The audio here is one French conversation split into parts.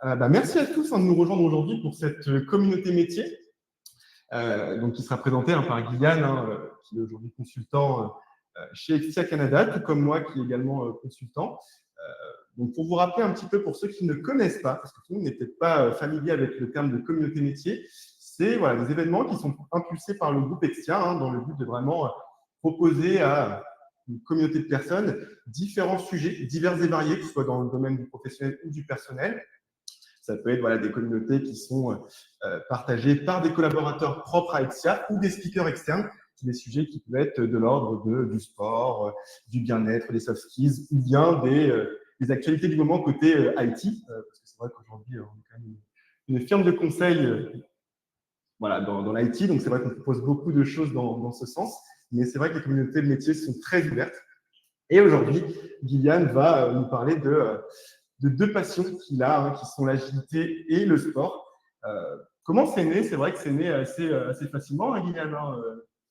Merci à tous de nous rejoindre aujourd'hui pour cette communauté métier, qui sera présentée par Guyane, qui est aujourd'hui consultant chez Exia Canada, tout comme moi qui est également consultant. Donc pour vous rappeler un petit peu pour ceux qui ne connaissent pas, parce que tout le monde n'est peut-être pas familier avec le terme de communauté métier, c'est des événements qui sont impulsés par le groupe Exia dans le but de vraiment proposer à une communauté de personnes différents sujets divers et variés, que ce soit dans le domaine du professionnel ou du personnel. Ça peut être des communautés qui sont partagées par des collaborateurs propres à Exia ou des speakers externes, des sujets qui peuvent être de l'ordre du sport, du bien-être, des soft skills, ou bien des actualités du moment côté IT, parce que c'est vrai qu'aujourd'hui, on est quand même une firme de conseil dans l'IT, donc c'est vrai qu'on propose beaucoup de choses dans ce sens, mais c'est vrai que les communautés de métiers sont très ouvertes. Et aujourd'hui, Guyane va nous parler de deux passions qu'il a, qui sont l'agilité et le sport. Comment c'est né? C'est vrai que c'est né assez facilement, Guyane.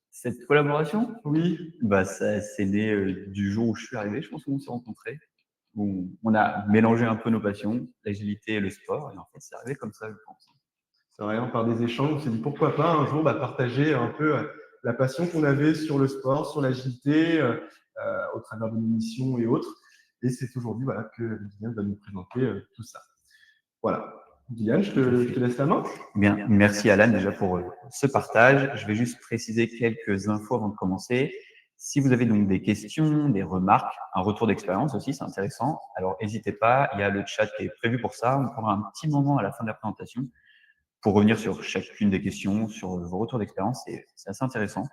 Cette collaboration, Oui. C'est né du jour où je suis arrivé, je pense qu'on s'est rencontrés. On a mélangé un peu nos passions, l'agilité et le sport, et en fait, c'est arrivé comme ça, je pense. C'est vrai, par des échanges, on s'est dit pourquoi pas un jour partager un peu la passion qu'on avait sur le sport, sur l'agilité, au travers de nos missions et autres. Et c'est aujourd'hui que Guyane va nous présenter tout ça. Voilà. Guyane, je te laisse la main. Bien, merci Alan déjà pour ce partage. Je vais juste préciser quelques infos avant de commencer. Si vous avez donc des questions, des remarques, un retour d'expérience aussi, c'est intéressant. Alors n'hésitez pas, il y a le chat qui est prévu pour ça. On prendra un petit moment à la fin de la présentation pour revenir sur chacune des questions, sur vos retours d'expérience. C'est assez intéressant.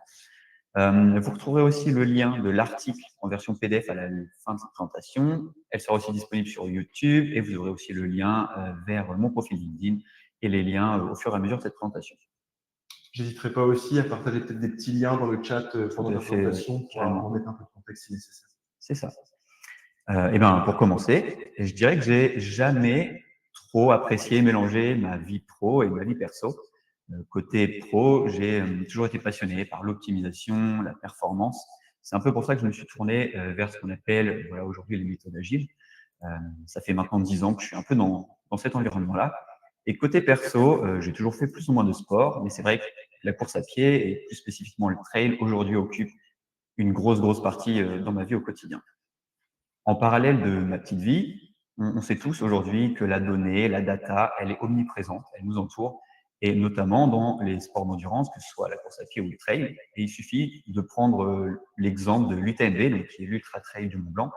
Vous retrouverez aussi le lien de l'article en version PDF à la fin de cette présentation. Elle sera aussi disponible sur YouTube et vous aurez aussi le lien vers mon profil LinkedIn et les liens au fur et à mesure de cette présentation. J'hésiterai pas aussi à partager peut-être des petits liens dans le chat pendant la présentation pour en mettre un peu de contexte si nécessaire. C'est ça. Pour commencer, je dirais que j'ai jamais trop apprécié mélanger ma vie pro et ma vie perso. Côté pro, j'ai toujours été passionné par l'optimisation, la performance. C'est un peu pour ça que je me suis tourné vers ce qu'on appelle aujourd'hui les méthodes agiles. Ça fait maintenant 10 ans que je suis un peu dans cet environnement-là. Et côté perso, j'ai toujours fait plus ou moins de sport, mais c'est vrai que la course à pied et plus spécifiquement le trail aujourd'hui occupe une grosse partie dans ma vie au quotidien. En parallèle de ma petite vie, on sait tous aujourd'hui que la donnée, la data, elle est omniprésente, elle nous entoure, et notamment dans les sports d'endurance, que ce soit la course à pied ou le trail. Et il suffit de prendre l'exemple de l'UTMB, donc qui est l'Ultra Trail du Mont Blanc.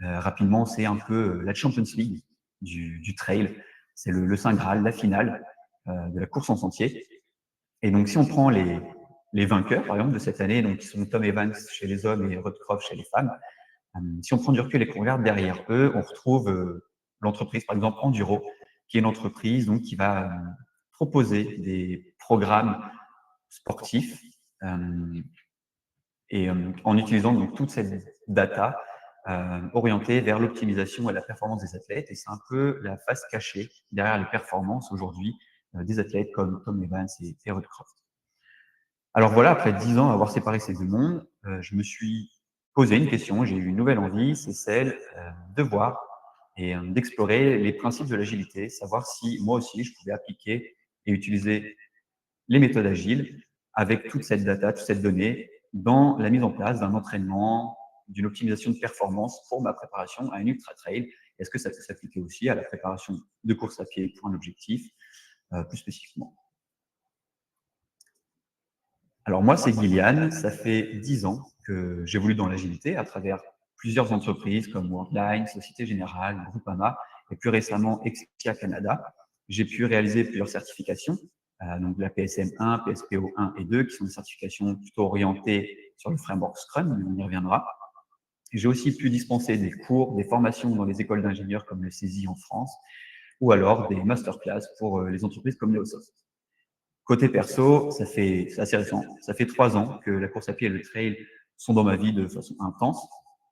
Rapidement, c'est un peu la Champions League du trail. C'est le Saint Graal, la finale de la course en sentier. Et donc, si on prend les vainqueurs, par exemple, de cette année, donc qui sont Tom Evans chez les hommes et Rudd Croft chez les femmes, si on prend du recul et qu'on regarde derrière eux, on retrouve l'entreprise, par exemple, Enduro, qui est une entreprise donc, qui va proposer des programmes sportifs en utilisant donc, toute cette data orientée vers l'optimisation et la performance des athlètes. Et c'est un peu la face cachée derrière les performances aujourd'hui des athlètes comme Tom Evans et Rudd Croft. Alors voilà, après 10 ans à avoir séparé ces deux mondes, je me suis posé une question, j'ai eu une nouvelle envie, c'est celle de voir et d'explorer les principes de l'agilité, savoir si moi aussi je pouvais appliquer et utiliser les méthodes agiles avec toute cette data, toute cette donnée dans la mise en place d'un entraînement, d'une optimisation de performance pour ma préparation à un ultra trail. Est-ce que ça peut s'appliquer aussi à la préparation de course à pied pour un objectif plus spécifiquement? Alors moi, c'est Gillian, ça fait 10 ans que j'évolue dans l'agilité à travers plusieurs entreprises comme Worldline, Société Générale, Groupama et plus récemment Exia Canada. J'ai pu réaliser plusieurs certifications, donc la PSM 1, PSPO 1 et 2, qui sont des certifications plutôt orientées sur le framework Scrum, mais on y reviendra. J'ai aussi pu dispenser des cours, des formations dans les écoles d'ingénieurs comme le CESI en France, ou alors des masterclass pour les entreprises comme Neosoft. Côté perso, c'est assez récent. Ça fait 3 ans que la course à pied et le trail sont dans ma vie de façon intense.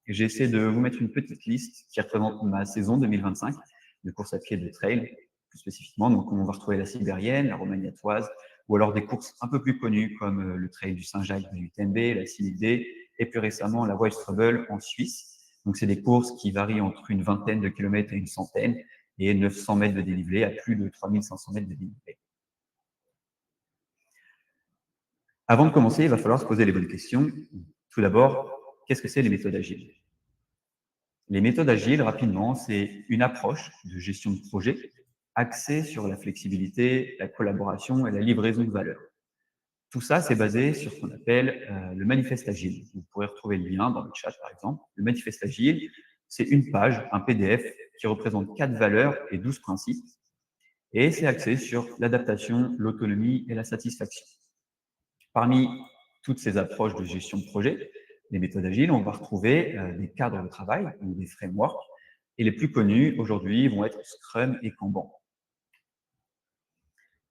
Et j'ai essayé de vous mettre une petite liste qui représente ma saison 2025 de course à pied et de trail, plus spécifiquement. Donc, on va retrouver la Sibérienne, la Romagnatoise, ou alors des courses un peu plus connues comme le trail du Saint-Jacques de l'UTMB, la CID, et plus récemment la Wild Trouble en Suisse. Donc, c'est des courses qui varient entre une vingtaine de kilomètres et une centaine et 900 mètres de dénivelé à plus de 3500 mètres de dénivelé. Avant de commencer, il va falloir se poser les bonnes questions. Tout d'abord, qu'est-ce que c'est les méthodes agiles? Les méthodes agiles, rapidement, c'est une approche de gestion de projet axée sur la flexibilité, la collaboration et la livraison de valeur. Tout ça, c'est basé sur ce qu'on appelle le manifeste agile. Vous pourrez retrouver le lien dans le chat, par exemple. Le manifeste agile, c'est une page, un PDF, qui représente 4 valeurs et 12 principes. Et c'est axé sur l'adaptation, l'autonomie et la satisfaction. Parmi toutes ces approches de gestion de projet, les méthodes agiles, on va retrouver des cadres de travail ou des frameworks. Et les plus connus aujourd'hui vont être Scrum et Kanban.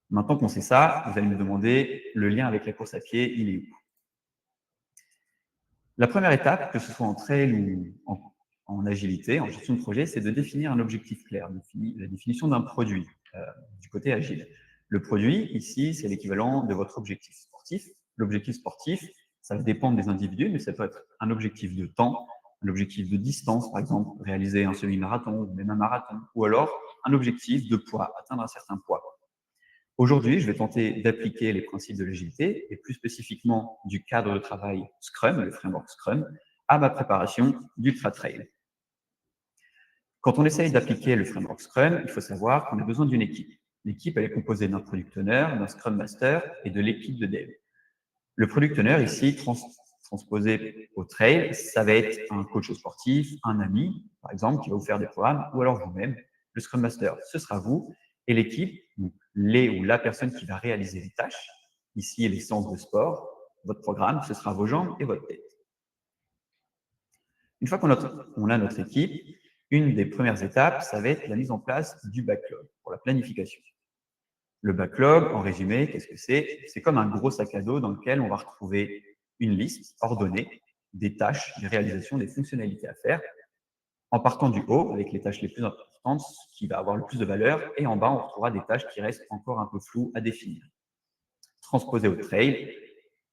Maintenant qu'on sait ça, vous allez me demander le lien avec la course à pied, il est où? La première étape, que ce soit en trail ou en agilité, en gestion de projet, c'est de définir un objectif clair, la définition d'un produit du côté agile. Le produit, ici, c'est l'équivalent de votre objectif sportif. L'objectif sportif, ça va dépendre des individus, mais ça peut être un objectif de temps, un objectif de distance, par exemple, réaliser un semi-marathon ou même un marathon, ou alors un objectif de poids, atteindre un certain poids. Aujourd'hui, je vais tenter d'appliquer les principes de l'agilité et plus spécifiquement du cadre de travail Scrum, le framework Scrum, à ma préparation d'Ultra Trail. Quand on essaye d'appliquer le framework Scrum, il faut savoir qu'on a besoin d'une équipe. L'équipe, elle est composée d'un Product Owner, d'un Scrum Master et de l'équipe de dev. Le Product Owner, ici, transposé au trail, ça va être un coach sportif, un ami, par exemple, qui va vous faire des programmes, ou alors vous-même. Le Scrum Master, ce sera vous. Et l'équipe, les ou la personne qui va réaliser les tâches, ici les séances de sport, votre programme, ce sera vos jambes et votre tête. Une fois qu'on a notre équipe, une des premières étapes, ça va être la mise en place du backlog pour la planification. Le backlog, en résumé, qu'est-ce que c'est? C'est comme un gros sac à dos dans lequel on va retrouver une liste ordonnée des tâches, des réalisations, des fonctionnalités à faire, en partant du haut, avec les tâches les plus importantes, ce qui va avoir le plus de valeur, et en bas, on retrouvera des tâches qui restent encore un peu floues à définir. Transposé au trail,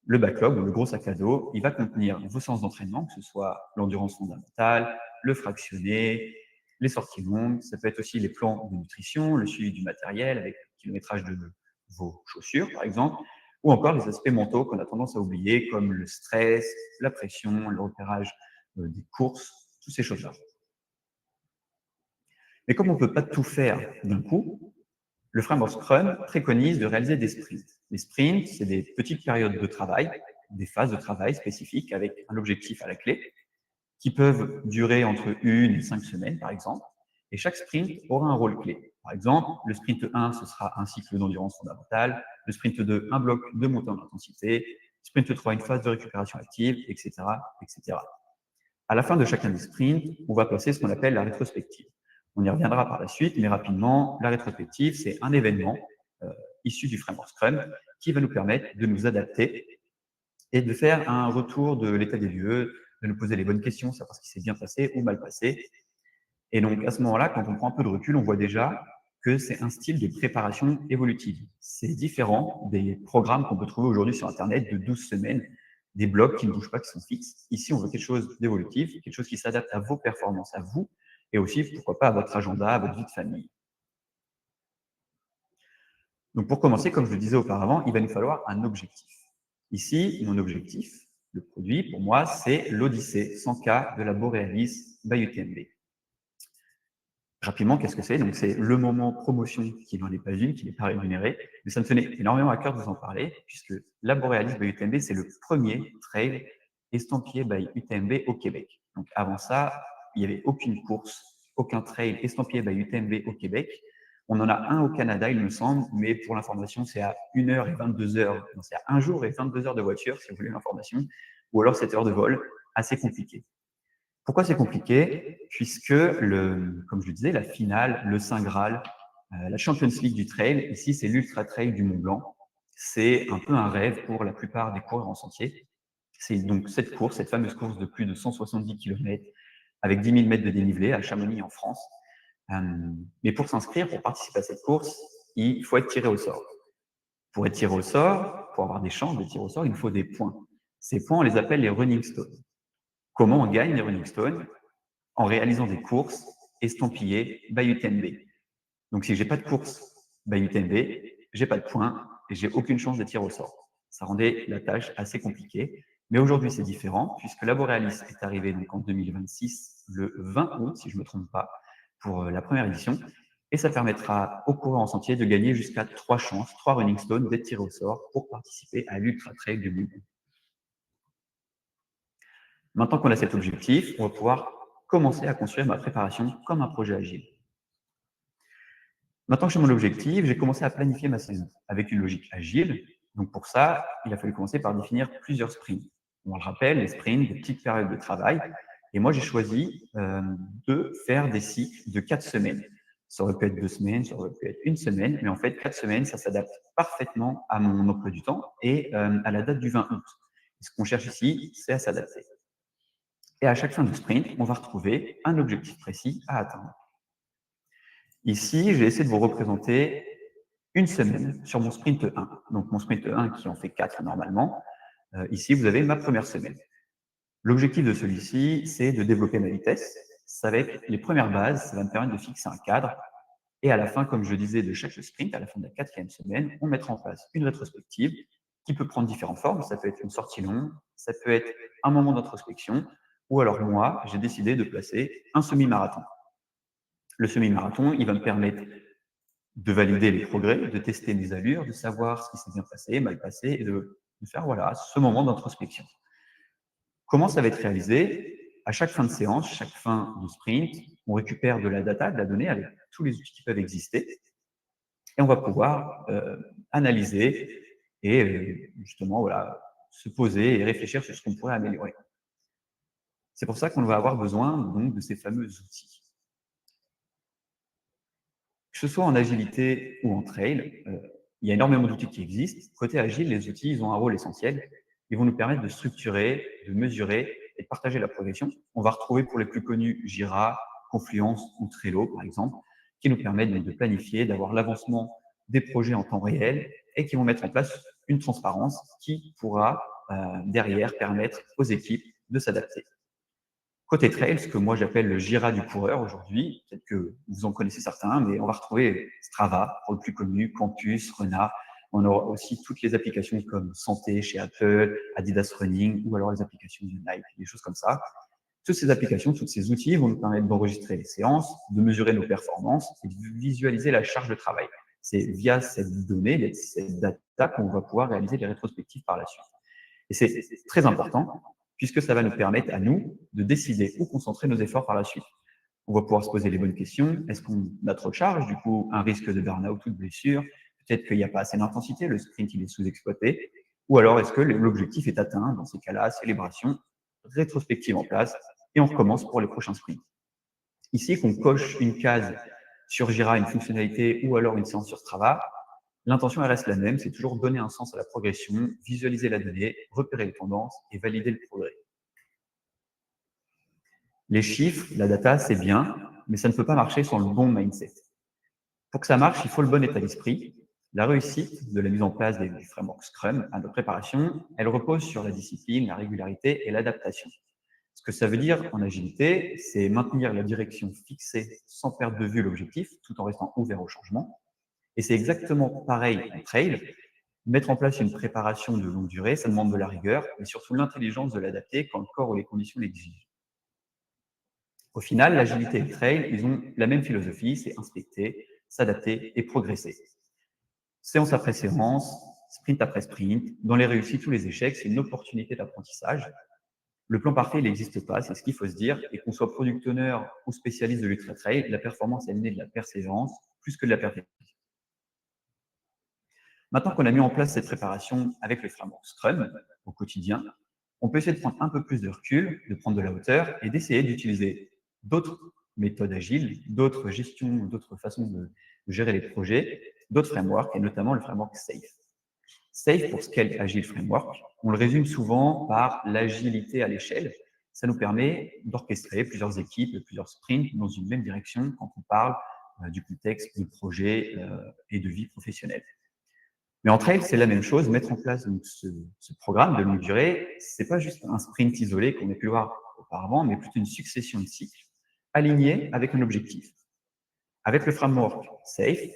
le backlog, ou le gros sac à dos, il va contenir vos séances d'entraînement, que ce soit l'endurance fondamentale, le fractionné, les sorties longues, ça peut être aussi les plans de nutrition, le suivi du matériel avec le kilométrage de vos chaussures, par exemple, ou encore les aspects mentaux qu'on a tendance à oublier, comme le stress, la pression, le repérage des courses, toutes ces choses-là. Mais comme on ne peut pas tout faire d'un coup, le framework Scrum préconise de réaliser des sprints. Les sprints, c'est des petites périodes de travail, des phases de travail spécifiques avec un objectif à la clé, qui peuvent durer entre 1 et 5 semaines, par exemple. Et chaque sprint aura un rôle clé. Par exemple, le sprint 1, ce sera un cycle d'endurance fondamentale. Le sprint 2, un bloc de montée en intensité. Sprint 3, une phase de récupération active, etc., etc. À la fin de chacun des sprints, on va passer ce qu'on appelle la rétrospective. On y reviendra par la suite, mais rapidement, la rétrospective, c'est un événement issu du framework Scrum qui va nous permettre de nous adapter et de faire un retour de l'état des lieux, de nous poser les bonnes questions, savoir ce qui s'est bien passé ou mal passé. Et donc, à ce moment-là, quand on prend un peu de recul, on voit déjà que c'est un style de préparation évolutive. C'est différent des programmes qu'on peut trouver aujourd'hui sur Internet de 12 semaines, des blocs qui ne bougent pas, qui sont fixes. Ici, on veut quelque chose d'évolutif, quelque chose qui s'adapte à vos performances, à vous, et aussi, pourquoi pas, à votre agenda, à votre vie de famille. Donc, pour commencer, comme je le disais auparavant, il va nous falloir un objectif. Ici, mon objectif, le produit, pour moi, c'est l'Odyssée 100K de la Borealis by UTMB. Rapidement, qu'est-ce que c'est? Donc, c'est le moment promotion qui n'en est pas une, qui n'est pas rémunéré, mais ça me tenait énormément à cœur de vous en parler, puisque la Borealis by UTMB, c'est le premier trail estampillé by UTMB au Québec. Donc, avant ça, il n'y avait aucune course, aucun trail estampillé by UTMB au Québec. On en a un au Canada, il me semble, mais pour l'information, c'est à 1h et 22h. Donc, c'est à 1 jour et 22 heures de voiture, si vous voulez l'information, ou alors 7 heures de vol, assez compliqué. Pourquoi c'est compliqué? Puisque, comme je le disais, la finale, le Saint Graal, la Champions League du trail, ici, c'est l'Ultra Trail du Mont Blanc. C'est un peu un rêve pour la plupart des coureurs en sentier. C'est donc cette course, cette fameuse course de plus de 170 km avec 10 000 mètres de dénivelé à Chamonix en France. Mais pour s'inscrire, pour participer à cette course, il faut être tiré au sort. Pour être tiré au sort, pour avoir des chances de tirer au sort, il nous faut des points. Ces points, on les appelle les running stones. Comment on gagne les running stones? En réalisant des courses estampillées by UTMB. Donc, si je n'ai pas de course by UTMB, je n'ai pas de points et je n'ai aucune chance de tir au sort. Ça rendait la tâche assez compliquée. Mais aujourd'hui, c'est différent, puisque la Borealis est arrivée donc en 2026, le 20 août, si je ne me trompe pas, pour la première édition. Et ça permettra aux coureurs en sentier de gagner jusqu'à 3 chances, 3 running stones d'être tirés au sort pour participer à l'Ultra Trail de Lyon. Maintenant qu'on a cet objectif, on va pouvoir commencer à construire ma préparation comme un projet agile. Maintenant que j'ai mon objectif, j'ai commencé à planifier ma saison avec une logique agile. Donc pour ça, il a fallu commencer par définir plusieurs sprints. On le rappelle, les sprints, des petites périodes de travail. Et moi, j'ai choisi de faire des cycles de 4 semaines. Ça aurait pu être 2 semaines, ça aurait pu être 1 semaine, mais en fait, 4 semaines, ça s'adapte parfaitement à mon emploi du temps et à la date du 20 août. Et ce qu'on cherche ici, c'est à s'adapter. Et à chaque fin de sprint, on va retrouver un objectif précis à atteindre. Ici, j'ai essayé de vous représenter une semaine sur mon sprint 1. Donc, mon sprint 1 qui en fait 4 normalement. Ici, vous avez ma première semaine. L'objectif de celui-ci, c'est de développer ma vitesse. Ça va être les premières bases, ça va me permettre de fixer un cadre. Et à la fin, comme je le disais, de chaque sprint, à la fin de la 4e semaine, on mettra en place une rétrospective qui peut prendre différentes formes. Ça peut être une sortie longue, ça peut être un moment d'introspection, ou alors moi, j'ai décidé de placer un semi-marathon. Le semi-marathon, il va me permettre de valider les progrès, de tester mes allures, de savoir ce qui s'est bien passé, mal passé, et de faire voilà, ce moment d'introspection. Comment ça va être réalisé? À chaque fin de séance, chaque fin de sprint, on récupère de la data, de la donnée avec tous les outils qui peuvent exister, et on va pouvoir analyser et justement voilà, se poser et réfléchir sur ce qu'on pourrait améliorer. C'est pour ça qu'on va avoir besoin donc, de ces fameux outils. Que ce soit en agilité ou en trail, il y a énormément d'outils qui existent. Côté agile, les outils ils ont un rôle essentiel. Ils vont nous permettre de structurer, de mesurer et de partager la progression. On va retrouver pour les plus connus Jira, Confluence ou Trello, par exemple, qui nous permettent de planifier, d'avoir l'avancement des projets en temps réel et qui vont mettre en place une transparence qui pourra derrière permettre aux équipes de s'adapter. Côté trail, ce que moi j'appelle le Jira du coureur aujourd'hui, peut-être que vous en connaissez certains, mais on va retrouver Strava, pour le plus connu, Campus, Renard. On aura aussi toutes les applications comme Santé chez Apple, Adidas Running, ou alors les applications de Nike, des choses comme ça. Toutes ces applications, tous ces outils vont nous permettre d'enregistrer les séances, de mesurer nos performances et de visualiser la charge de travail. C'est via cette donnée, cette data qu'on va pouvoir réaliser les rétrospectives par la suite. Et c'est très important, puisque ça va nous permettre à nous de décider où concentrer nos efforts par la suite. On va pouvoir se poser les bonnes questions. Est-ce qu'on a trop de charge, du coup, un risque de burn-out ou de blessure? Peut-être qu'il n'y a pas assez d'intensité, le sprint il est sous-exploité. Ou alors, est-ce que l'objectif est atteint? Dans ces cas-là, célébration, rétrospective en place, et on recommence pour les prochains sprints. Ici, qu'on coche une case sur Jira, une fonctionnalité, ou alors une séance sur Strava, l'intention reste la même, c'est toujours donner un sens à la progression, visualiser la donnée, repérer les tendances et valider le progrès. Les chiffres, la data, c'est bien, mais ça ne peut pas marcher sans le bon mindset. Pour que ça marche, il faut le bon état d'esprit. La réussite de la mise en place du framework Scrum à notre préparation, elle repose sur la discipline, la régularité et l'adaptation. Ce que ça veut dire en agilité, c'est maintenir la direction fixée sans perdre de vue l'objectif, tout en restant ouvert au changement. Et c'est exactement pareil en trail. Mettre en place une préparation de longue durée, ça demande de la rigueur, mais surtout l'intelligence de l'adapter quand le corps ou les conditions l'exigent. Au final, l'agilité et le trail, ils ont la même philosophie, c'est inspecter, s'adapter et progresser. Séance après séance, sprint après sprint, dans les réussites ou les échecs, c'est une opportunité d'apprentissage. Le plan parfait, il n'existe pas, c'est ce qu'il faut se dire. Et qu'on soit product owner ou spécialiste de l'ultra trail, la performance, elle naît de la persévérance plus que de la perfection. Maintenant qu'on a mis en place cette préparation avec le framework Scrum au quotidien, on peut essayer de prendre un peu plus de recul, de prendre de la hauteur et d'essayer d'utiliser d'autres méthodes agiles, d'autres gestions, d'autres façons de gérer les projets, d'autres frameworks et notamment le framework SAFe. SAFe pour Scale Agile Framework, on le résume souvent par l'agilité à l'échelle. Ça nous permet d'orchestrer plusieurs équipes, plusieurs sprints dans une même direction quand on parle du contexte de projet et de vie professionnelle. Mais en trail, c'est la même chose. Mettre en place donc, ce programme de longue durée, ce n'est pas juste un sprint isolé qu'on a pu voir auparavant, mais plutôt une succession de cycles alignés avec un objectif. Avec le framework SAFE,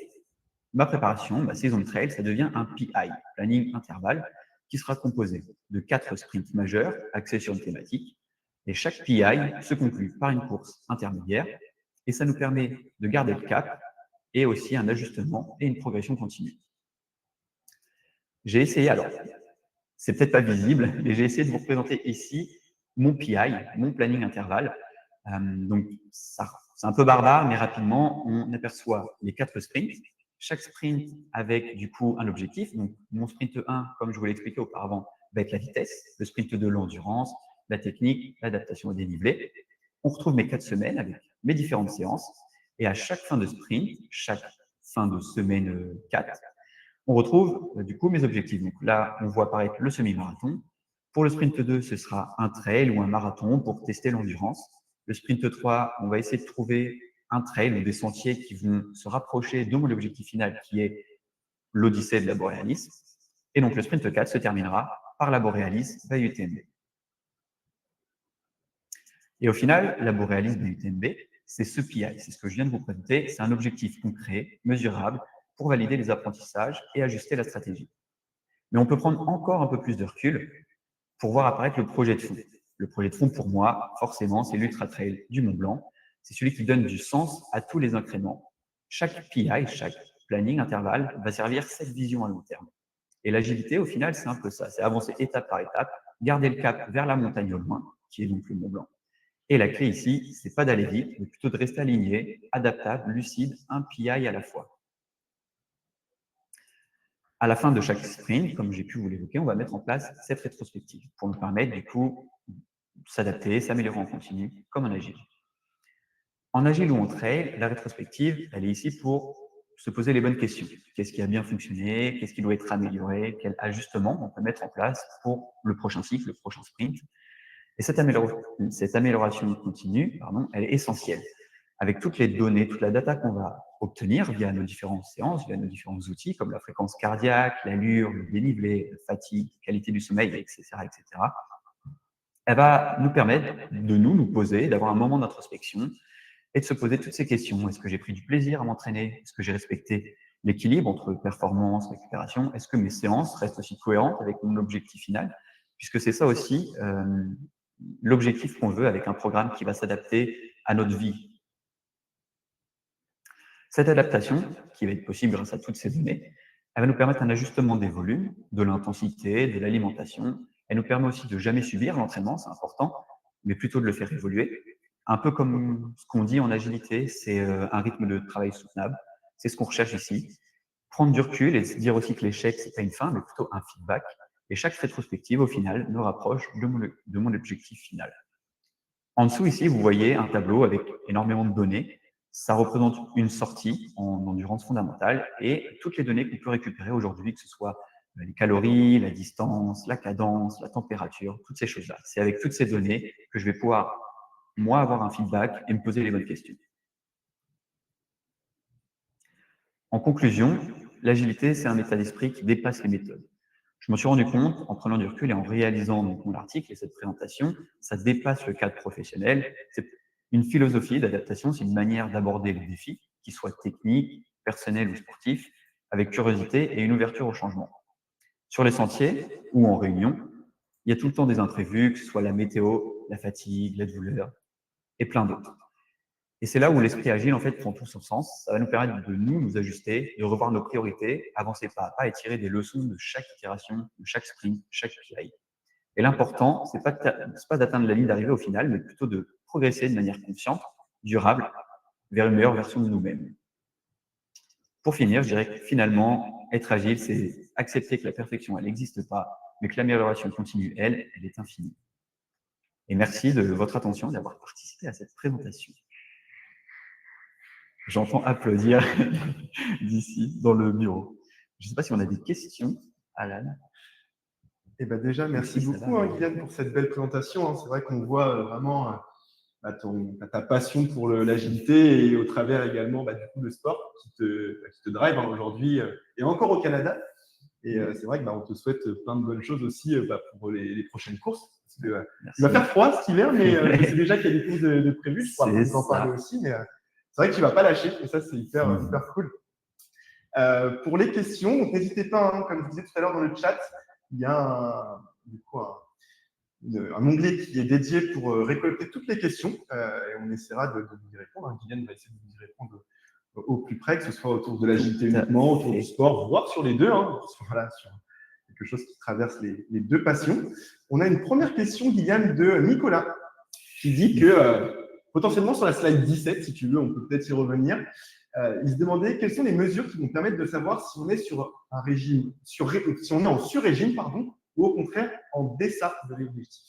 ma préparation, ma saison de trail, ça devient un PI, planning intervalle, qui sera composé de 4 sprints majeurs axés sur une thématique. Et chaque PI se conclut par une course intermédiaire. Et ça nous permet de garder le cap et aussi un ajustement et une progression continue. J'ai essayé, alors, c'est peut-être pas visible, mais j'ai essayé de vous représenter ici mon PI, mon planning intervalle. Donc, c'est un peu barbare, mais rapidement, on aperçoit les 4 sprints. Chaque sprint avec, du coup, un objectif. Donc, mon sprint 1, comme je vous l'ai expliqué auparavant, va être la vitesse. Le sprint 2, l'endurance, la technique, l'adaptation au dénivelé. On retrouve mes 4 semaines avec mes différentes séances. Et à chaque fin de sprint, chaque fin de semaine 4, on retrouve du coup mes objectifs. Donc là, on voit apparaître le semi-marathon. Pour le sprint 2, ce sera un trail ou un marathon pour tester l'endurance. Le sprint 3, on va essayer de trouver un trail ou des sentiers qui vont se rapprocher de mon objectif final qui est l'Odyssée de la Borealis. Et donc le sprint 4 se terminera par la Borealis by UTMB. Et au final, la Borealis by UTMB, c'est ce PI, c'est ce que je viens de vous présenter, c'est un objectif concret, mesurable, pour valider les apprentissages et ajuster la stratégie. Mais on peut prendre encore un peu plus de recul pour voir apparaître le projet de fond. Le projet de fond, pour moi, forcément, c'est l'Ultra Trail du Mont Blanc. C'est celui qui donne du sens à tous les incréments. Chaque PI, chaque planning intervalle va servir cette vision à long terme. Et l'agilité, au final, c'est un peu ça. C'est avancer étape par étape, garder le cap vers la montagne au loin, qui est donc le Mont Blanc. Et la clé ici, c'est pas d'aller vite, mais plutôt de rester aligné, adaptable, lucide, un PI à la fois. À la fin de chaque sprint, comme j'ai pu vous l'évoquer, on va mettre en place cette rétrospective pour nous permettre du coup de s'adapter, s'améliorer en continu, comme en agile. En agile ou en trail, la rétrospective, elle est ici pour se poser les bonnes questions. Qu'est-ce qui a bien fonctionné? Qu'est-ce qui doit être amélioré? Quel ajustement on peut mettre en place pour le prochain cycle, le prochain sprint? Et cette amélioration continue, elle est essentielle. Avec toutes les données, toute la data qu'on va obtenir via nos différentes séances, via nos différents outils, comme la fréquence cardiaque, l'allure, le dénivelé, la fatigue, la qualité du sommeil, etc., elle va nous permettre de nous poser, d'avoir un moment d'introspection et de se poser toutes ces questions. Est-ce que j'ai pris du plaisir à m'entraîner? Est-ce que j'ai respecté l'équilibre entre performance, récupération? Est-ce que mes séances restent aussi cohérentes avec mon objectif final? Puisque c'est ça aussi l'objectif qu'on veut avec un programme qui va s'adapter à notre vie. Cette adaptation, qui va être possible grâce à toutes ces données, elle va nous permettre un ajustement des volumes, de l'intensité, de l'alimentation. Elle nous permet aussi de jamais subir l'entraînement, c'est important, mais plutôt de le faire évoluer. Un peu comme ce qu'on dit en agilité, c'est un rythme de travail soutenable. C'est ce qu'on recherche ici. Prendre du recul et se dire aussi que l'échec, ce n'est pas une fin, mais plutôt un feedback. Et chaque rétrospective, au final, nous rapproche de mon objectif final. En dessous, ici, vous voyez un tableau avec énormément de données. Ça représente une sortie en endurance fondamentale et toutes les données qu'on peut récupérer aujourd'hui, que ce soit les calories, la distance, la cadence, la température, toutes ces choses-là. C'est avec toutes ces données que je vais pouvoir, moi, avoir un feedback et me poser les bonnes questions. En conclusion, l'agilité, c'est un état d'esprit qui dépasse les méthodes. Je me suis rendu compte, en prenant du recul et en réalisant mon article et cette présentation, ça dépasse le cadre professionnel. C'est une philosophie d'adaptation, c'est une manière d'aborder le défi, qu'il soit technique, personnel ou sportif, avec curiosité et une ouverture au changement. Sur les sentiers ou en réunion, il y a tout le temps des imprévus, que ce soit la météo, la fatigue, la douleur et plein d'autres. Et c'est là où l'esprit agile, en fait, prend tout son sens. Ça va nous permettre de nous ajuster, de revoir nos priorités, avancer pas à pas et tirer des leçons de chaque itération, de chaque sprint, chaque PI. Et l'important, c'est pas d'atteindre la ligne d'arrivée au final, mais plutôt de progresser de manière consciente, durable, vers une meilleure version de nous-mêmes. Pour finir, je dirais que finalement, être agile, c'est accepter que la perfection, elle n'existe pas, mais que l'amélioration continue, elle est infinie. Et merci de votre attention et d'avoir participé à cette présentation. J'entends applaudir d'ici, dans le bureau. Je ne sais pas si on a des questions, Alan. Eh ben déjà, merci beaucoup, Guyane, pour cette belle présentation. C'est vrai qu'on voit vraiment ta passion pour l'agilité et au travers également du coup, le sport qui te drive aujourd'hui et encore au Canada. Et c'est vrai qu'on te souhaite plein de bonnes choses aussi pour les prochaines courses. Parce que, il va faire froid cet hiver, mais je sais déjà qu'il y a des courses de prévues. Je pourrais vous en parler aussi, mais c'est vrai que tu ne vas pas lâcher, et ça, c'est hyper cool. Pour les questions, donc n'hésitez pas, hein, comme je disais tout à l'heure dans le chat, il y a un onglet qui est dédié pour récolter toutes les questions, et on essaiera de vous y répondre. Hein. Guylaine va essayer de vous y répondre au plus près, que ce soit autour de l'agilité uniquement, autour du sport, voire sur les deux, hein, voilà, sur quelque chose qui traverse les deux passions. On a une première question, Guylaine, de Nicolas, qui dit que potentiellement sur la slide 17, si tu veux, on peut peut-être y revenir. Il se demandait quelles sont les mesures qui vont permettre de savoir si on est sur un régime, si on est en sur-régime, pardon, ou au contraire en deçà de l'objectif.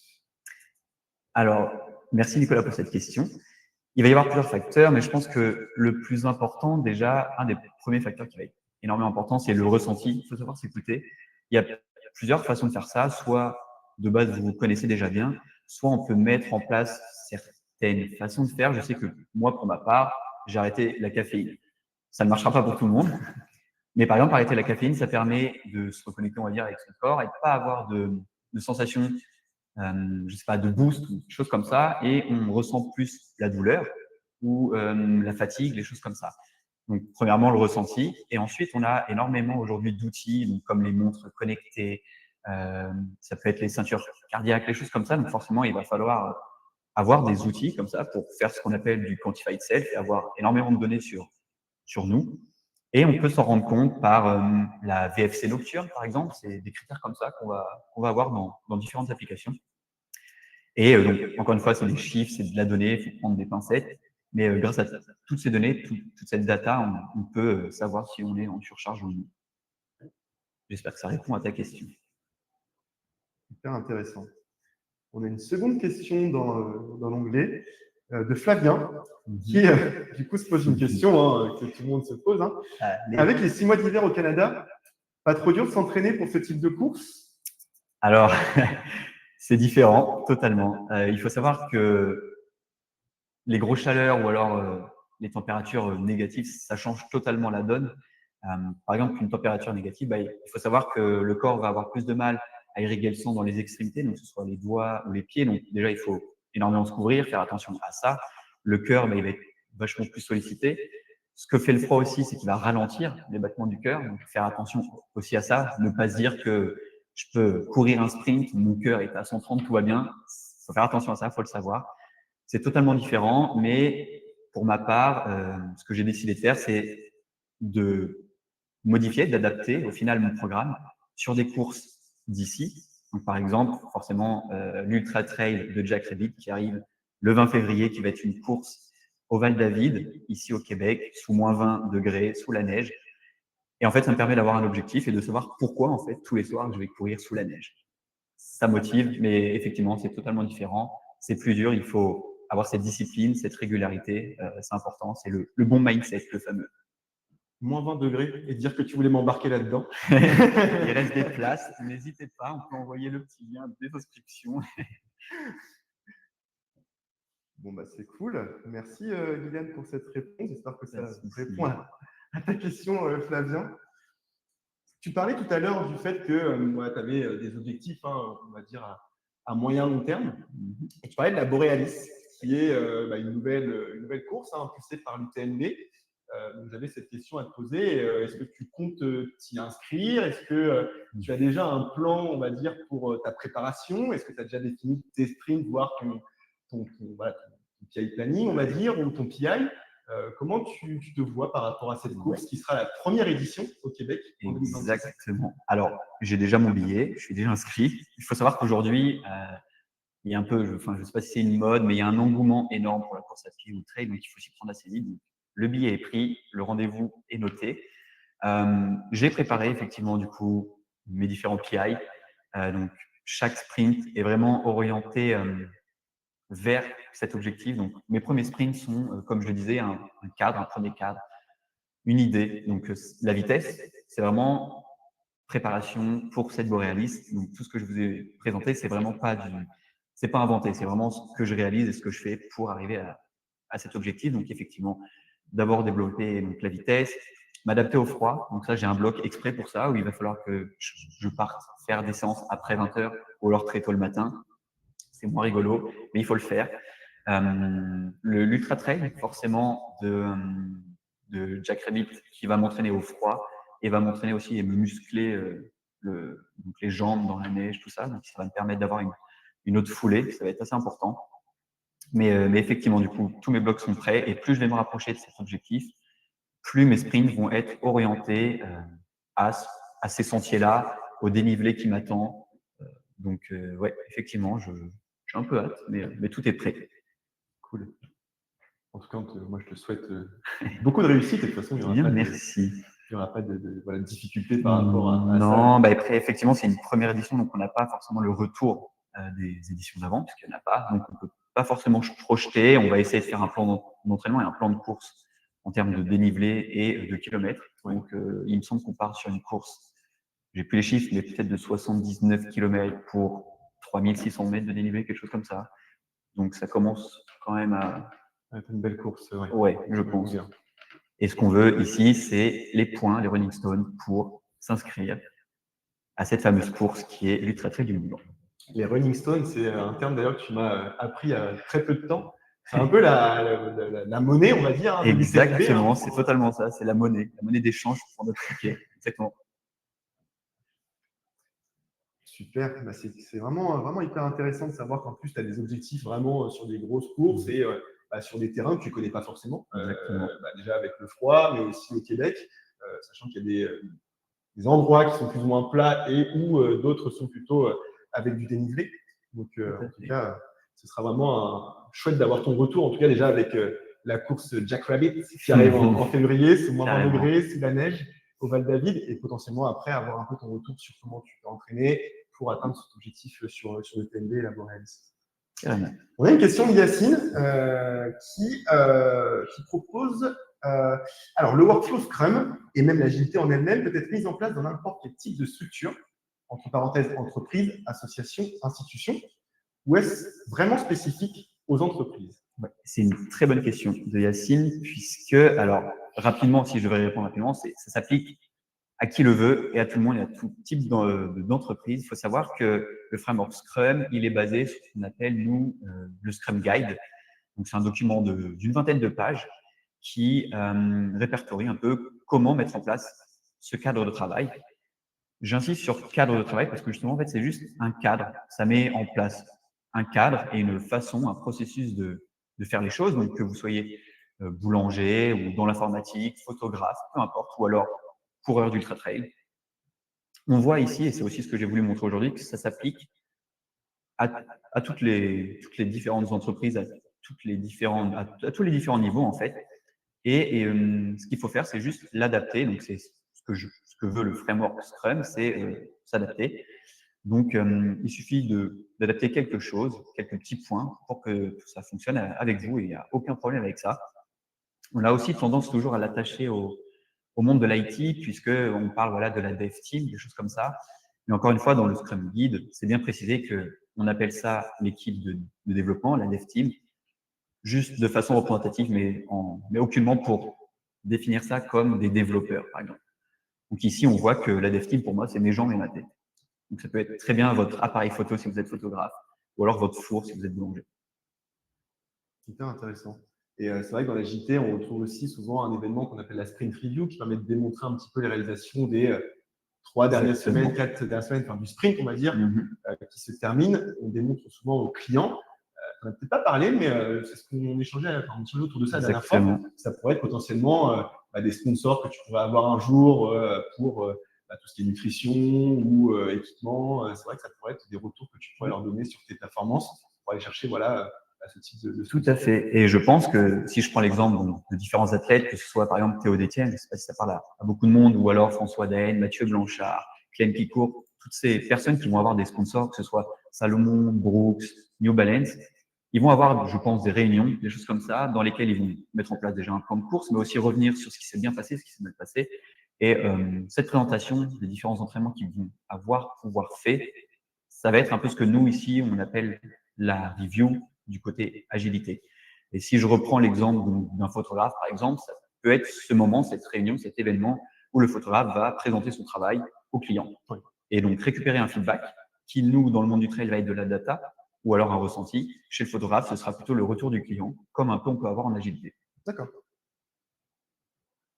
Alors, merci Nicolas pour cette question. Il va y avoir plusieurs facteurs, mais je pense que le plus important, déjà, un des premiers facteurs qui va être énormément important, c'est le ressenti. Il faut savoir s'écouter. Il y a plusieurs façons de faire ça. Soit, de base, vous vous connaissez déjà bien, soit on peut mettre en place certaines façons de faire. Je sais que moi, pour ma part, j'ai arrêté la caféine. Ça ne marchera pas pour tout le monde. Mais par exemple, arrêter la caféine, ça permet de se reconnecter, on va dire, avec son corps et de pas avoir de sensation, je sais pas, de boost ou des choses comme ça. Et on ressent plus la douleur ou la fatigue, les choses comme ça. Donc, premièrement, le ressenti. Et ensuite, on a énormément aujourd'hui d'outils, comme les montres connectées, ça peut être les ceintures cardiaques, les choses comme ça. Donc, forcément, il va falloir avoir des outils comme ça pour faire ce qu'on appelle du quantified self et avoir énormément de données sur nous. Et on peut s'en rendre compte par la VFC nocturne, par exemple. C'est des critères comme ça qu'on va avoir dans différentes applications. Et donc, encore une fois, c'est des chiffres, c'est de la donnée, il faut prendre des pincettes. Mais grâce à toutes ces données, toute cette data, on peut savoir si on est en surcharge ou non. J'espère que ça répond à ta question. Hyper intéressant. On a une seconde question dans l'onglet de Flavien, qui du coup se pose une question que tout le monde se pose. Hein. Avec les 6 mois d'hiver au Canada, pas trop dur de s'entraîner pour ce type de course? Alors, c'est différent, totalement. Il faut savoir que les grosses chaleurs ou alors les températures négatives, ça change totalement la donne. Par exemple, une température négative, il faut savoir que le corps va avoir plus de mal à irriguer le sang dans les extrémités, donc que ce soit les doigts ou les pieds. Donc déjà, il faut énormément se couvrir, faire attention à ça. Le cœur, il va être vachement plus sollicité. Ce que fait le froid aussi, c'est qu'il va ralentir les battements du cœur. Donc faire attention aussi à ça, ne pas se dire que je peux courir un sprint, mon cœur est à 130, tout va bien. Il faut faire attention à ça, il faut le savoir. C'est totalement différent, mais pour ma part, ce que j'ai décidé de faire, c'est de modifier, d'adapter au final mon programme sur des courses d'ici. Donc, par exemple, forcément, l'Ultra Trail de Jack Rabbit qui arrive le 20 février, qui va être une course au Val-David, ici au Québec, sous moins 20 degrés, sous la neige. Et en fait, ça me permet d'avoir un objectif et de savoir pourquoi, en fait, tous les soirs, je vais courir sous la neige. Ça motive, mais effectivement, c'est totalement différent. C'est plus dur, il faut avoir cette discipline, cette régularité, c'est important. C'est le bon mindset, le fameux. Moins 20 degrés et dire que tu voulais m'embarquer là-dedans. Il reste des places, n'hésitez pas, on peut envoyer le petit lien des inscriptions. Bon, c'est cool. Merci Guylaine pour cette réponse. J'espère que ça répond à ta question, Flavien. Tu parlais tout à l'heure du fait que tu avais des objectifs, on va dire, à moyen long terme. Et tu parlais de la Borealis, qui est une nouvelle course impulsée par l'UTMB. Donc, j'avais cette question à te poser. Est-ce que tu comptes t'y inscrire? Est-ce que tu as déjà un plan, on va dire, pour ta préparation? Est-ce que tu as déjà défini tes sprints, voire ton PI planning, on va dire, ou ton PI? Comment tu te vois par rapport à cette course qui sera la première édition au Québec en 2026? Exactement. Alors, j'ai déjà mon billet, je suis déjà inscrit. Il faut savoir qu'aujourd'hui, il y a un peu, je ne sais pas si c'est une mode, mais il y a un engouement énorme pour la course à pied ou le trail, donc il faut s'y prendre assez vite. Donc, le billet est pris, le rendez-vous est noté. J'ai préparé effectivement du coup mes différents PI. Donc, chaque sprint est vraiment orienté vers cet objectif. Donc, mes premiers sprints sont, comme je le disais, un cadre, un premier cadre, une idée. Donc, la vitesse, c'est vraiment préparation pour cette Borealis. Donc, tout ce que je vous ai présenté, c'est vraiment pas c'est pas inventé, c'est vraiment ce que je réalise et ce que je fais pour arriver à cet objectif. Donc, effectivement, d'abord développer donc, la vitesse, m'adapter au froid. Donc, ça, j'ai un bloc exprès pour ça où il va falloir que je parte faire des séances après 20 heures ou alors très tôt le matin. C'est moins rigolo, mais il faut le faire. L'Ultra Trail, forcément, de Jack Rabbit, qui va m'entraîner au froid et va m'entraîner aussi et me muscler donc les jambes dans la neige, tout ça. Donc, ça va me permettre d'avoir une autre foulée. Ça va être assez important. Mais effectivement, du coup, tous mes blocs sont prêts et plus je vais me rapprocher de cet objectif, plus mes sprints vont être orientés à ces sentiers-là, au dénivelé qui m'attend. Donc, ouais, effectivement, j'ai un peu hâte, mais tout est prêt. Cool. En tout cas, moi, je te souhaite beaucoup de réussite. Et de toute façon, il n'y aura, merci. Il n'y aura pas de difficulté par rapport à ça. Non, bah après, effectivement, c'est une première édition, donc on n'a pas forcément le retour des éditions d'avant, puisqu'il n'y en a pas. Donc, on ne peut pas forcément se projeter. On va essayer de faire un plan d'entraînement et un plan de course en termes de dénivelé et de kilomètres. Donc, il me semble qu'on part sur une course, j'ai plus les chiffres, mais peut-être de 79 km pour 3600 mètres de dénivelé, quelque chose comme ça. Donc, ça commence quand même à être une belle course. Ouais, je pense. Et ce qu'on veut ici, c'est les points, les running stones, pour s'inscrire à cette fameuse course qui est l'Ultra Trail du Mont-Blanc. Les running stones, c'est un terme d'ailleurs que tu m'as appris il y a très peu de temps. C'est un peu la monnaie, on va dire. Exactement, c'est totalement ça. C'est la monnaie d'échange pour notre ticket. Exactement. Super, bah c'est vraiment hyper intéressant de savoir qu'en plus, tu as des objectifs vraiment sur des grosses courses et sur des terrains que tu ne connais pas forcément. Déjà avec le froid, mais aussi au Québec, sachant qu'il y a des endroits qui sont plus ou moins plats et où d'autres sont plutôt avec du dénivelé. Donc, en tout cas, ce sera vraiment chouette d'avoir ton retour, en tout cas déjà avec la course Jack Rabbit qui arrive en février, sous moins 20 degrés, sous la neige, au Val-David, et potentiellement après avoir un peu ton retour sur comment tu peux entraîner pour atteindre cet objectif sur le TNB et la Borealis. On a une question de Yacine qui propose alors le workflow Scrum et même l'agilité en elle-même peut être mise en place dans n'importe quel type de structure, entre parenthèses entreprise, association, institution, ou est-ce vraiment spécifique aux entreprises? C'est une très bonne question de Yacine, puisque, alors rapidement, si je devrais répondre rapidement, ça s'applique à qui le veut et à tout le monde et à tout type d'entreprise. Il faut savoir que le framework Scrum, il est basé sur ce qu'on appelle, nous, le Scrum Guide. Donc, c'est un document d'une vingtaine de pages qui répertorie un peu comment mettre en place ce cadre de travail. J'insiste sur cadre de travail parce que justement, en fait, c'est juste un cadre. Ça met en place un cadre et une façon, un processus de faire les choses. Donc, que vous soyez boulanger ou dans l'informatique, photographe, peu importe, ou alors coureur d'ultra trail. On voit ici, et c'est aussi ce que j'ai voulu montrer aujourd'hui, que ça s'applique à toutes les différentes entreprises, à tous les différents niveaux, en fait. Et ce qu'il faut faire, c'est juste l'adapter. Donc, c'est ce que veut le framework Scrum, c'est s'adapter. Donc, il suffit d'adapter quelque chose, quelques petits points pour que tout ça fonctionne avec vous et il n'y a aucun problème avec ça. On a aussi tendance toujours à l'attacher au monde de l'IT, puisqu'on parle voilà, de la dev team, des choses comme ça. Mais encore une fois, dans le Scrum Guide, c'est bien précisé qu'on appelle ça l'équipe de développement, la dev team, juste de façon représentative, mais aucunement pour définir ça comme des développeurs, par exemple. Donc ici, on voit que la dev team, pour moi, c'est mes jambes et ma tête. Donc ça peut être très bien votre appareil photo si vous êtes photographe, ou alors votre four si vous êtes boulanger. Hyper intéressant. Et c'est vrai que dans la JT, on retrouve aussi souvent un événement qu'on appelle la Sprint Review qui permet de démontrer un petit peu les réalisations des 3 dernières semaines, 4 dernières semaines, enfin du sprint, on va dire, qui se termine. On démontre souvent aux clients. On n'a peut-être pas parlé, mais c'est ce qu'on échangeait autour de ça la dernière fois. Ça pourrait être potentiellement des sponsors que tu pourrais avoir un jour pour tout ce qui est nutrition ou équipement. C'est vrai que ça pourrait être des retours que tu pourrais leur donner sur tes performances pour aller chercher ce type de Tout à fait. Et je pense que si je prends l'exemple de différents athlètes, que ce soit par exemple Théo Détienne, je ne sais pas si ça parle à beaucoup de monde, ou alors François Daen, Mathieu Blanchard, Clem Picourt, toutes ces personnes qui vont avoir des sponsors, que ce soit Salomon, Brooks, New Balance, ils vont avoir, je pense, des réunions, des choses comme ça, dans lesquelles ils vont mettre en place déjà un plan de course, mais aussi revenir sur ce qui s'est bien passé, ce qui s'est mal passé. Et cette présentation des différents entraînements qu'ils vont pouvoir faire, ça va être un peu ce que nous, ici, on appelle la review du côté agilité. Et si je reprends l'exemple d'un photographe, par exemple, ça peut être ce moment, cette réunion, cet événement où le photographe va présenter son travail au client. Et donc, récupérer un feedback qui, nous, dans le monde du trail, va être de la data. ou alors un ressenti. Chez le photographe, ce sera plutôt le retour du client, comme un peu on peut avoir en agilité. D'accord.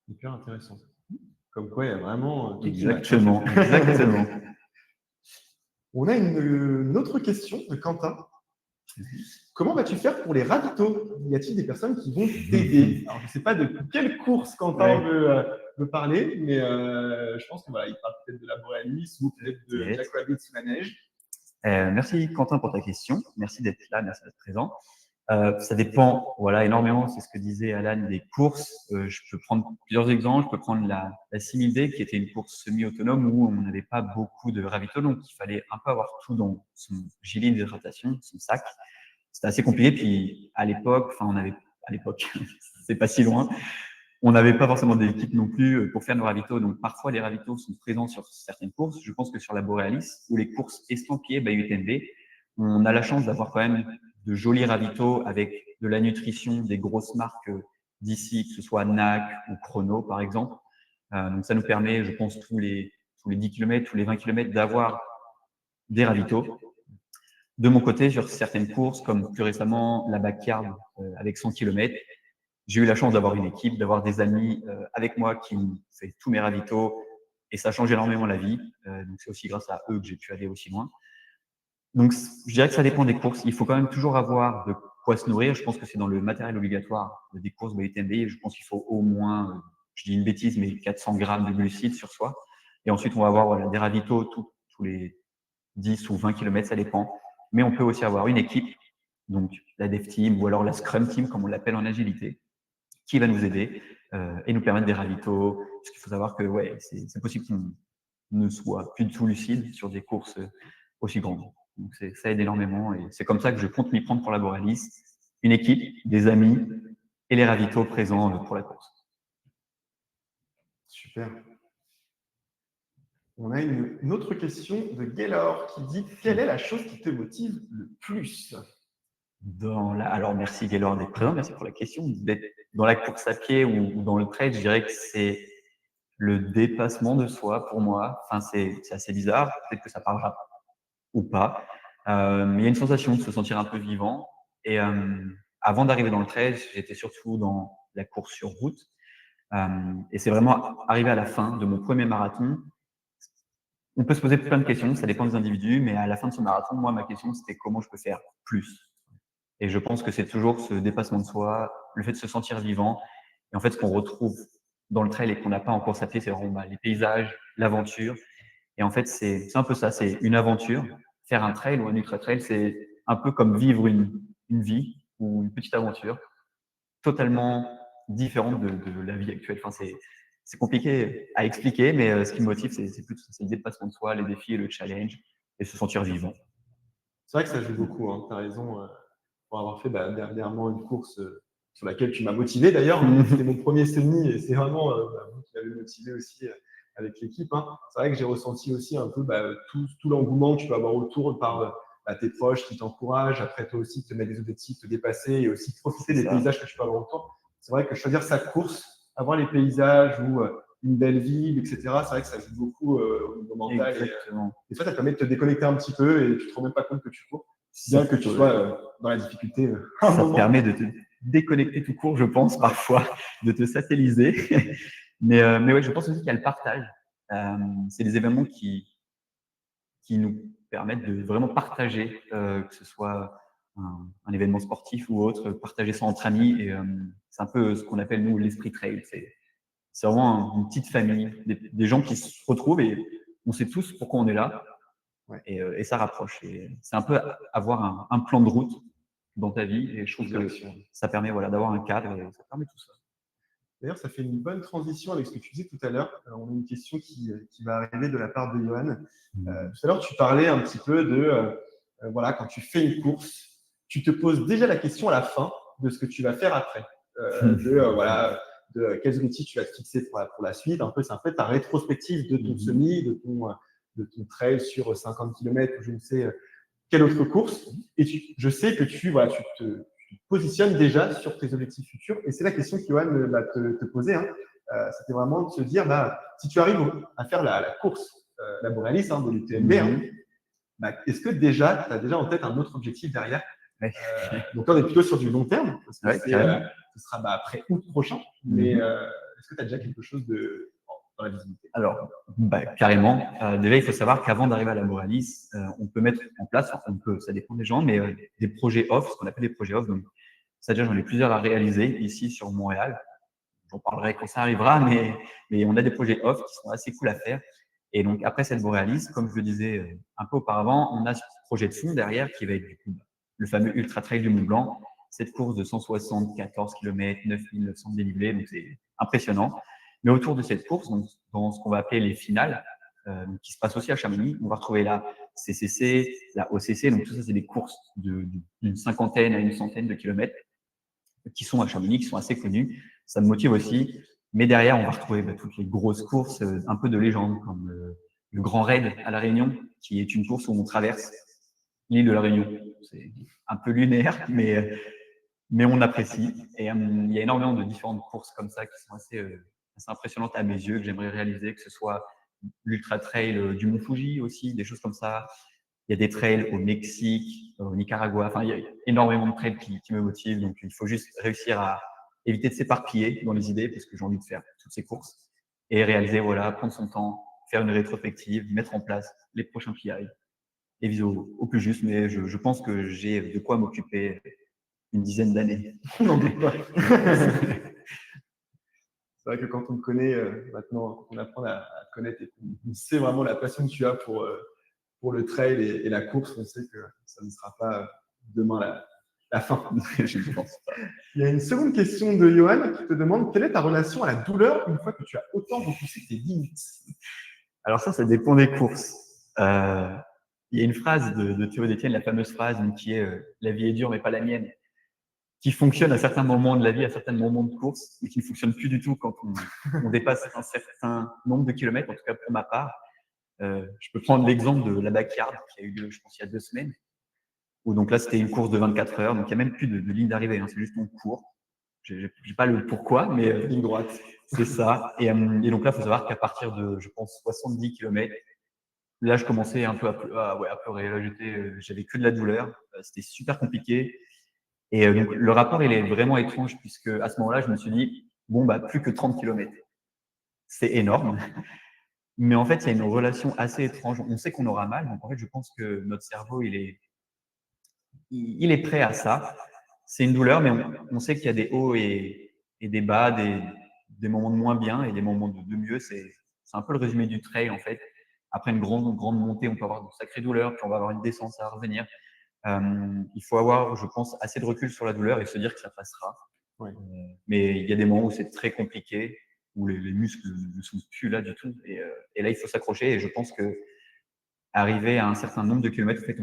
Hyper intéressant. Comme quoi, il y a vraiment tout qui match. Exactement, exactement. On a une autre question de Quentin. Comment vas-tu faire pour les ravitaux? Y a-t-il des personnes qui vont t'aider? Alors, je ne sais pas de quelle course Quentin veut parler, mais je pense qu'il parle peut-être de la Borealis ou peut-être de Jack Rabbit sous la neige. Merci Quentin pour ta question. Merci d'être là, merci d'être présent. Ça dépend, voilà, énormément. C'est ce que disait Alan des courses. Je peux prendre plusieurs exemples. Je peux prendre la 6000D qui était une course semi-autonome où on n'avait pas beaucoup de ravitaux, donc il fallait un peu avoir tout dans son gilet d'hydratation, son sac. C'était assez compliqué. Puis à l'époque, c'est pas si loin. On n'avait pas forcément d'équipe non plus pour faire nos ravitaux. Donc parfois les ravitaux sont présents sur certaines courses. Je pense que sur la Borealis ou les courses estampillées by UTMB, on a la chance d'avoir quand même de jolis ravitaux avec de la nutrition des grosses marques d'ici, que ce soit NAC ou Chrono, par exemple. Donc, ça nous permet, je pense, tous les 10 km, tous les 20 km, d'avoir des ravitaux. De mon côté, sur certaines courses, comme plus récemment la Backyard avec 100 km, j'ai eu la chance d'avoir une équipe, d'avoir des amis avec moi qui me fait tous mes ravitaux et ça change énormément la vie. Donc, c'est aussi grâce à eux que j'ai pu aller aussi loin. Donc, je dirais que ça dépend des courses. Il faut quand même toujours avoir de quoi se nourrir. Je pense que c'est dans le matériel obligatoire des courses de UTMB. Je pense qu'il faut au moins, je dis une bêtise, mais 400 grammes de glucides sur soi. Et ensuite, on va avoir des ravitaux tous les 10 ou 20 km, ça dépend. Mais on peut aussi avoir une équipe, donc la Dev Team ou alors la Scrum Team, comme on l'appelle en agilité, qui va nous aider et nous permettre des ravitaux. Parce qu'il faut savoir que c'est possible qu'on ne soit plus du tout lucide sur des courses aussi grandes. Donc, ça aide énormément et c'est comme ça que je compte m'y prendre pour la Borealis. Une équipe, des amis et les ravitaux présents pour la course. Super. On a une autre question de Gaylor qui dit « Quelle est la chose qui te motive le plus ?» Alors, merci Gaylor d'être présent, merci pour la question. D'être dans la course à pied ou dans le trail, je dirais que c'est le dépassement de soi pour moi. Enfin, c'est assez bizarre, peut-être que ça parlera ou pas. Mais il y a une sensation de se sentir un peu vivant. Et avant d'arriver dans le trail, j'étais surtout dans la course sur route. Et c'est vraiment arrivé à la fin de mon premier marathon. On peut se poser plein de questions, ça dépend des individus, mais à la fin de ce marathon, moi, ma question, c'était comment je peux faire plus. Et je pense que c'est toujours ce dépassement de soi, le fait de se sentir vivant. Et en fait, ce qu'on retrouve dans le trail et qu'on n'a pas en course à pied, c'est vraiment les paysages, l'aventure. Et en fait, c'est un peu ça, c'est une aventure. Faire un trail ou un ultra-trail, c'est un peu comme vivre une vie ou une petite aventure totalement différente de la vie actuelle. Enfin, c'est compliqué à expliquer, mais ce qui me motive, c'est plutôt le dépassement de soi, les défis, le challenge et se sentir vivant. C'est vrai que ça joue beaucoup, hein. Tu as raison, pour avoir fait dernièrement une course sur laquelle tu m'as motivé d'ailleurs. C'était mon premier semi et c'est vraiment vous qui m'avez motivé aussi avec l'équipe. Hein. C'est vrai que j'ai ressenti aussi un peu tout l'engouement que tu peux avoir autour par tes proches qui t'encouragent, après toi aussi te mettre des objectifs, te dépasser et aussi profiter des paysages que tu peux avoir autour. C'est vrai que choisir sa course, avoir les paysages ou une belle ville, etc., c'est vrai que ça joue beaucoup au niveau mental. Exactement. Et toi, ça te permet de te déconnecter un petit peu et tu ne te rends même pas compte que tu cours. Bien que tu sois dans la difficulté. Ça te permet de te déconnecter tout court, je pense, parfois, de te satelliser. mais ouais, je pense aussi qu'il y a le partage. C'est des événements qui nous permettent de vraiment partager, que ce soit un événement sportif ou autre, partager ça entre amis. Et c'est un peu ce qu'on appelle, nous, l'esprit trail. C'est vraiment une petite famille, des gens qui se retrouvent et on sait tous pourquoi on est là. Ouais. Et ça rapproche. C'est un peu avoir un plan de route dans ta vie. Et je trouve que ça permet d'avoir un cadre et ça permet tout ça. D'ailleurs, ça fait une bonne transition avec ce que tu disais tout à l'heure. On a une question qui va arriver de la part de Johan. Tout à l'heure, tu parlais un petit peu de, quand tu fais une course, tu te poses déjà la question à la fin de ce que tu vas faire après. De quels outils tu vas te fixer pour la suite. C'est un peu ta rétrospective de ton semi, de ton trail sur 50 km ou je ne sais quelle autre course. Et je sais que tu te positionnes déjà sur tes objectifs futurs. Et c'est la question qu'Johan va te poser. Hein. C'était vraiment de se dire, si tu arrives à faire la course, la Borealis de l'UTMB, est-ce que déjà, tu as déjà en tête un autre objectif derrière? Ouais. Donc là, on est plutôt sur du long terme, parce que Ouais, carrément. ce sera après août prochain. Mais est-ce que tu as déjà quelque chose dans la visibilité? Alors, carrément. Déjà, il faut savoir qu'avant d'arriver à la Borealis, on peut mettre en place, enfin, on peut, ça dépend des gens, mais des projets off, ce qu'on appelle des projets off. Donc, ça déjà, j'en ai plusieurs à réaliser ici sur Montréal. J'en parlerai quand ça arrivera, mais on a des projets off qui sont assez cool à faire. Et donc, après cette Borealis, comme je le disais un peu auparavant, on a ce projet de fond derrière qui va être du coup le fameux Ultra Trail du Mont Blanc. Cette course de 174 km, 9900 dénivelés, donc c'est impressionnant. Mais autour de cette course, donc, dans ce qu'on va appeler les finales, qui se passent aussi à Chamonix, on va retrouver la CCC, la OCC, donc tout ça, c'est des courses d'une cinquantaine à une centaine de kilomètres qui sont à Chamonix, qui sont assez connues. Ça me motive aussi. Mais derrière, on va retrouver toutes les grosses courses un peu de légende, comme le Grand Raid à La Réunion, qui est une course où on traverse l'île de La Réunion. C'est un peu lunaire, mais on apprécie. Et il y a énormément de différentes courses comme ça qui sont assez impressionnantes à mes yeux, que j'aimerais réaliser, que ce soit l'Ultra Trail du Mont Fuji aussi, des choses comme ça. Il y a des trails au Mexique, au Nicaragua. Enfin, il y a énormément de trails qui me motivent. Donc, il faut juste réussir à éviter de s'éparpiller dans les idées parce que j'ai envie de faire toutes ces courses et réaliser, voilà, prendre son temps, faire une rétrospective, mettre en place les prochains PI et viser au plus juste. Mais je pense que j'ai de quoi m'occuper une dizaine d'années. N'en doute pas. C'est vrai que quand on te connaît, maintenant, on apprend à te connaître et on sait vraiment la passion que tu as pour le trail et la course. On sait que ça ne sera pas demain la fin. Je ne pense pas. Il y a une seconde question de Johan qui te demande quelle est ta relation à la douleur une fois que tu as autant repoussé tes limites? Alors ça dépend des courses. Il y a une phrase de Théo Détienne, la fameuse phrase qui est la vie est dure mais pas la mienne, qui fonctionne à certains moments de la vie, à certains moments de course, mais qui ne fonctionne plus du tout quand on dépasse un certain nombre de kilomètres, en tout cas pour ma part. Je peux prendre l'exemple de la backyard qui a eu lieu, je pense, il y a 2 semaines, où donc là, c'était une course de 24 heures, donc il n'y a même plus de ligne d'arrivée, hein, c'est juste on court. Je n'ai pas le pourquoi, mais ligne droite. C'est ça. Et donc là, il faut savoir qu'à partir de, je pense, 70 km, là, je commençais un peu à pleurer. Là, j'avais que de la douleur. C'était super compliqué. Et donc, le rapport, il est vraiment étrange puisque à ce moment-là, je me suis dit, bon, plus que 30 km. C'est énorme. Mais en fait, il y a une relation assez étrange. On sait qu'on aura mal. Donc, en fait, je pense que notre cerveau, il est prêt à ça. C'est une douleur, mais on sait qu'il y a des hauts et des bas, des moments de moins bien et des moments de mieux. C'est un peu le résumé du trail, en fait. Après une grande montée, on peut avoir de sacrées douleurs, puis on va avoir une descente, ça va revenir. Il faut avoir, je pense, assez de recul sur la douleur et se dire que ça passera. Ouais. Mais il y a des moments où c'est très compliqué, où les muscles ne sont plus là du tout. Et là, il faut s'accrocher. Et je pense que arriver à un certain nombre de kilomètres, en fait,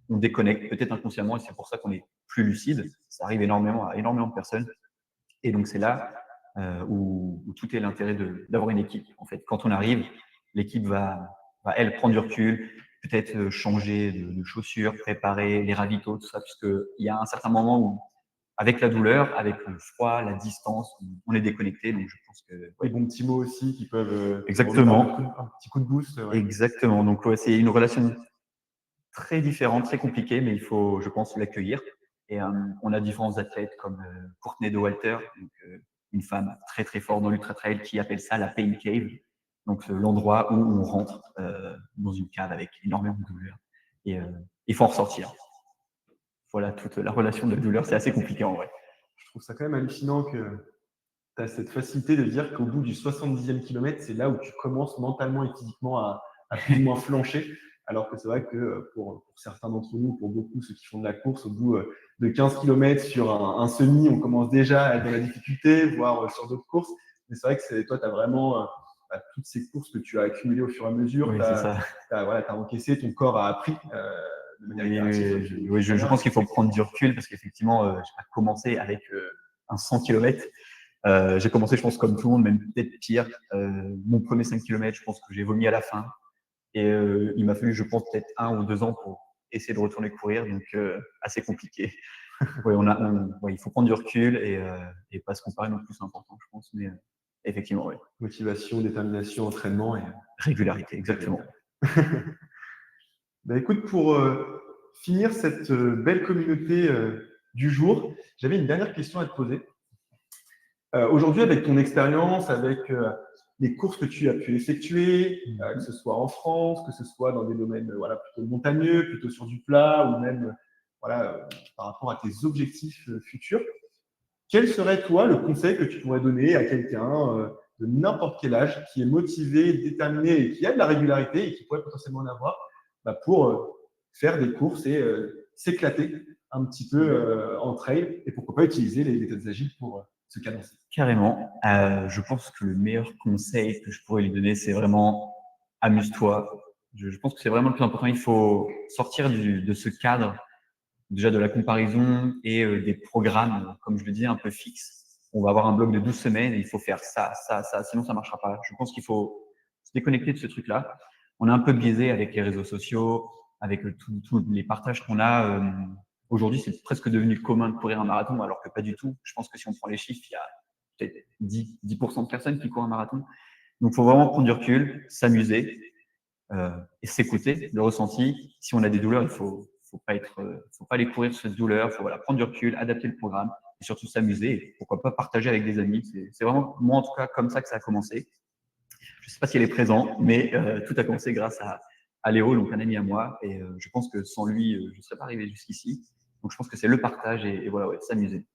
on déconnecte peut-être inconsciemment et c'est pour ça qu'on est plus lucide. Ça arrive énormément à énormément de personnes. Et donc, c'est là où tout est l'intérêt d'avoir une équipe. En fait, quand on arrive, l'équipe va, elle, prendre du recul, peut-être changer de chaussures, préparer les ravitaux, tout ça, puisqu'il y a un certain moment où, avec la douleur, avec le froid, la distance, on est déconnecté. Donc, je pense que. Les bons petits mots aussi qui peuvent. Exactement. Un petit coup de boost. Ouais. Exactement. Donc, ouais, c'est une relation très différente, très compliquée, mais il faut, je pense, l'accueillir. Et on a différents athlètes comme Courtney de Walter, donc, une femme très très forte dans l'ultra trail qui appelle ça la pain cave, donc l'endroit où on rentre dans une cave avec énormément de douleur et il faut en ressortir. Voilà toute la relation de douleur, c'est assez compliqué en vrai. Je trouve ça quand même hallucinant que tu as cette facilité de dire qu'au bout du 70e kilomètre, c'est là où tu commences mentalement et physiquement à plus ou moins flancher. Alors que c'est vrai que pour certains d'entre nous, pour beaucoup, ceux qui font de la course, au bout de 15 km sur un semi, on commence déjà à être dans la difficulté, voire sur d'autres courses. Mais c'est vrai que toi, tu as vraiment toutes ces courses que tu as accumulées au fur et à mesure. Oui, tu as encaissé, ton corps a appris de manière itérative. Oui, je pense qu'il faut prendre du recul parce qu'effectivement, j'ai pas commencé avec un 100 km. J'ai commencé, je pense, comme tout le monde, même peut-être pire. Mon premier 5 km, je pense que j'ai vomi à la fin. Et il m'a fallu, je pense, peut-être 1 ou 2 ans pour essayer de retourner courir. Donc, assez compliqué. Ouais, il faut prendre du recul et pas se comparer non plus, c'est important, je pense. Mais effectivement, oui. Motivation, détermination, entraînement et régularité, exactement. Bah, écoute, pour finir cette belle communauté du jour, j'avais une dernière question à te poser. Aujourd'hui, avec ton expérience, avec les courses que tu as pu effectuer, que ce soit en France, que ce soit dans des domaines voilà, plutôt montagneux, plutôt sur du plat, ou même voilà, par rapport à tes objectifs futurs, quel serait, toi, le conseil que tu pourrais donner à quelqu'un de n'importe quel âge qui est motivé, déterminé et qui a de la régularité et qui pourrait potentiellement en avoir bah, pour faire des courses et s'éclater un petit peu en trail et pourquoi pas utiliser les méthodes agiles pour se cadencer. Carrément. Je pense que le meilleur conseil que je pourrais lui donner, c'est vraiment amuse-toi. Je pense que c'est vraiment le plus important. Il faut sortir de ce cadre, déjà de la comparaison et des programmes, comme je le dis, un peu fixes. On va avoir un bloc de 12 semaines et il faut faire ça, ça, ça, sinon ça marchera pas. Je pense qu'il faut se déconnecter de ce truc-là. On est un peu biaisé avec les réseaux sociaux, avec tous les partages qu'on a. Aujourd'hui, c'est presque devenu commun de courir un marathon, alors que pas du tout. Je pense que si on prend les chiffres, il y a peut-être 10% de personnes qui courent un marathon. Donc, il faut vraiment prendre du recul, s'amuser et s'écouter, le ressenti. Si on a des douleurs, il faut pas les courir sur cette douleur. Il faut voilà, prendre du recul, adapter le programme et surtout s'amuser. Et pourquoi pas partager avec des amis. C'est vraiment, moi en tout cas, comme ça que ça a commencé. Je ne sais pas si elle est présente, mais tout a commencé grâce à Léo, donc un ami à moi. Et je pense que sans lui, je ne serais pas arrivé jusqu'ici. Donc, je pense que c'est le partage et voilà, ouais, s'amuser.